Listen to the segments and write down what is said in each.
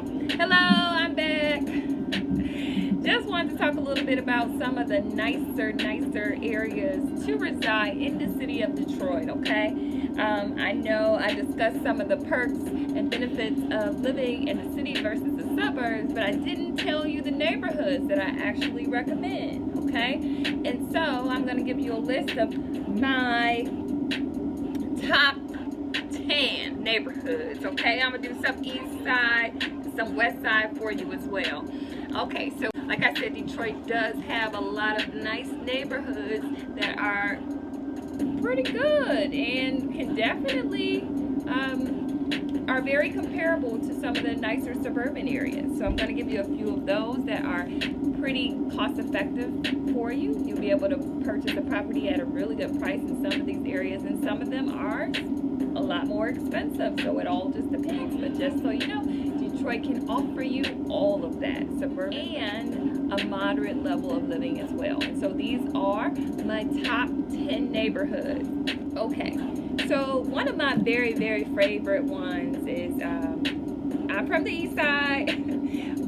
Hello, I'm back. Just wanted to talk a little bit about some of the nicer areas to reside in the city of Detroit, okay? I know I discussed some of the perks and benefits of living in the city versus the suburbs, but I didn't tell you the neighborhoods that I actually recommend, okay? And so I'm going to give you a list of my top 10 neighborhoods, okay? I'm going to do some east side, some west side for you as well. Okay, so like I said, Detroit does have a lot of nice neighborhoods that are pretty good and can definitely are very comparable to some of the nicer suburban areas. So I'm going to give you a few of those that are pretty cost effective for you. You'll be able to purchase a property at a really good price in some of these areas, and some of them are a lot more expensive, so it all just depends. But just so you know, Detroit can offer you all of that, suburban and a moderate level of living as well. And so these are my top 10 neighborhoods. Okay, so one of my very favorite ones is, I'm from the east side,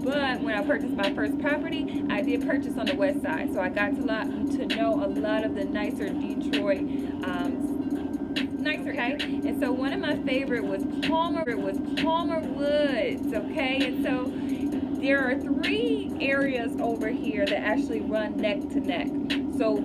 but when I purchased my first property, I did purchase on the west side. So I got to know a lot of the nicer Detroit okay? And so one of my favorite was Palmer Woods, okay? And so there are 3 areas over here that actually run neck to neck. So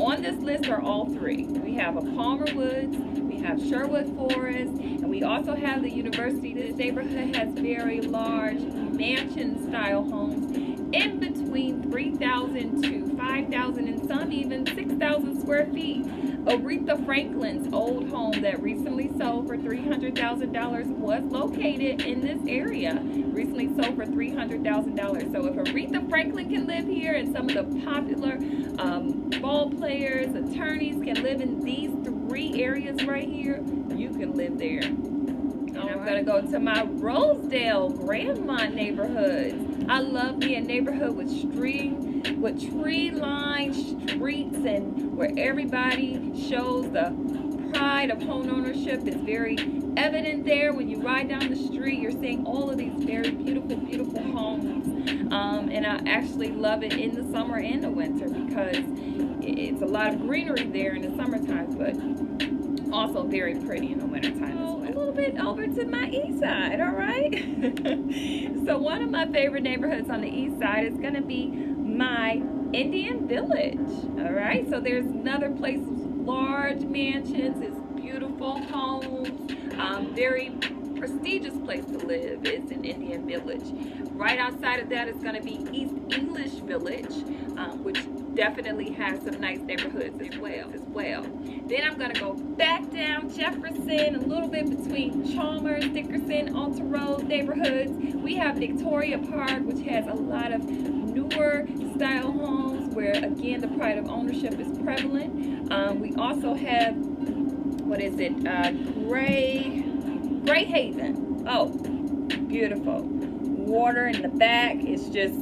on this list are all 3. We have a Palmer Woods, we have Sherwood Forest, and we also have the University. This neighborhood has very large mansion style homes in between 3,000 to 5,000 and some even 6,000 square feet. Aretha Franklin's old home that recently sold for $300,000 was located in this area. Recently sold for $300,000. So if Aretha Franklin can live here, and some of the popular ball players, attorneys can live in these 3 areas right here, you can live there. And I'm gonna go to my Rosedale, Grandmont neighborhoods. I love me a neighborhood with tree-lined streets and where everybody shows the pride of home ownership. It's very evident there. When you ride down the street, you're seeing all of these very beautiful homes. And I actually love it in the summer and the winter because it's a lot of greenery there in the summertime, but also very pretty in the wintertime as well. A little bit over to my east side, all right? So one of my favorite neighborhoods on the east side is going to be my Indian Village, all right? So there's another place with large mansions, it's beautiful homes, very prestigious place to live is in Indian Village. Right outside of that is going to be East English Village, which definitely has some nice neighborhoods as well. Then I'm going to go back down Jefferson, a little bit between Chalmers, Dickerson, Alta Road neighborhoods. We have Victoria Park, which has a lot of newer style homes where, again, the pride of ownership is prevalent. We also have, Gray Haven. Oh, beautiful. Water in the back is just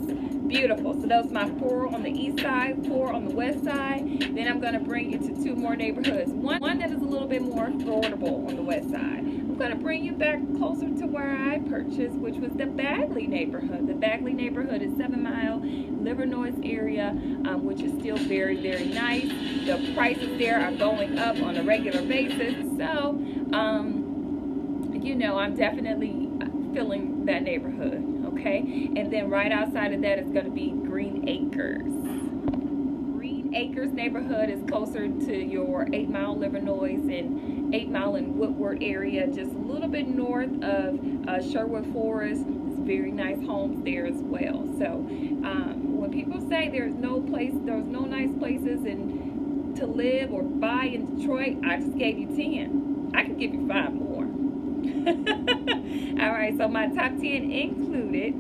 beautiful. So those are my 4 on the east side, 4 on the west side. Then I'm going to bring you to 2 more neighborhoods. One that is a little bit more affordable on the west side. I'm going to bring you back closer to where I purchased, which was the Bagley neighborhood. The Bagley neighborhood is 7 Mile, Livernois area, which is still very nice. The prices there are going up on a regular basis. So, you know, I'm definitely feeling that neighborhood, okay? And then right outside of that is going to be Green Acres. Green Acres neighborhood is closer to your 8 Mile Livernois and 8 Mile and Woodward area, just a little bit north of Sherwood Forest. It's very nice homes there as well. So when people say there's no nice places to live or buy in Detroit, I just gave you 10. I can give you 5 more. All right, so my top 10 included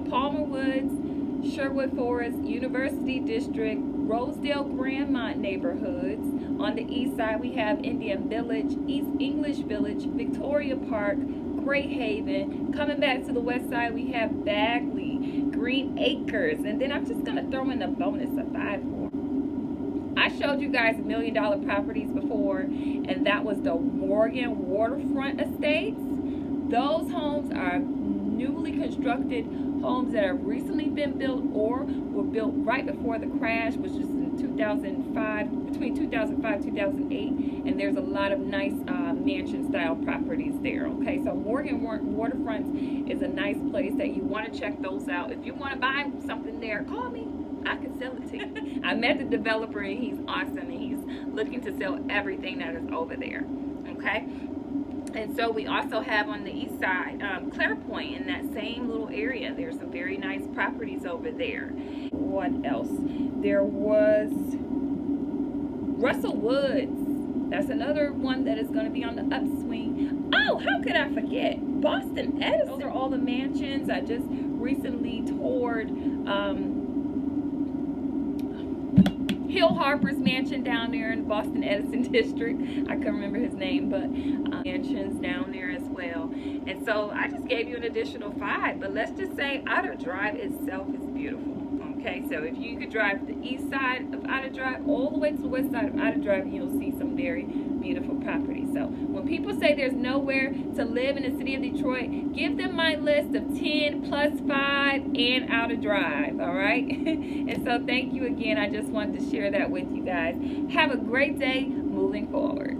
Palmer Woods, Sherwood Forest, University District, Rosedale, Grandmont neighborhoods. On the east side, we have Indian Village, East English Village, Victoria Park, Gray Haven. Coming back to the west side, we have Bagley, Green Acres, and then I'm just going to throw in a bonus of 5 more. I showed you guys $1 million properties before, and that was the Morgan Waterfront Estates. Those homes are newly constructed homes that have recently been built or were built right before the crash, which is in 2005, between 2005 2008, and there's a lot of nice mansion style properties there. Okay, so Morgan Waterfront is a nice place that you want to check those out. If you want to buy something there, call me. I can sell it to you. I met the developer and he's awesome, and he's looking to sell everything that is over there. Okay, and so we also have on the east side Clairpoint, in that same little area. There's some very nice properties over there. What else? There was Russell Woods. That's another one that is going to be on the upswing. Oh, how could I forget? Boston Edison. Those are all the mansions. I just recently toured Hill Harper's mansion down there in Boston Edison district. I couldn't remember his name, but mansions down there as well. And so I just gave you an additional 5, but let's just say Outer Drive itself is beautiful. Okay, so if you could drive the east side of Outer Drive all the way to the west side of Outer Drive, you'll see some very beautiful properties. So when people say there's nowhere to live in the city of Detroit, give them my list of 10 plus 5 and Outer Drive, all right? And so thank you again. I just wanted to share that with you guys. Have a great day moving forward.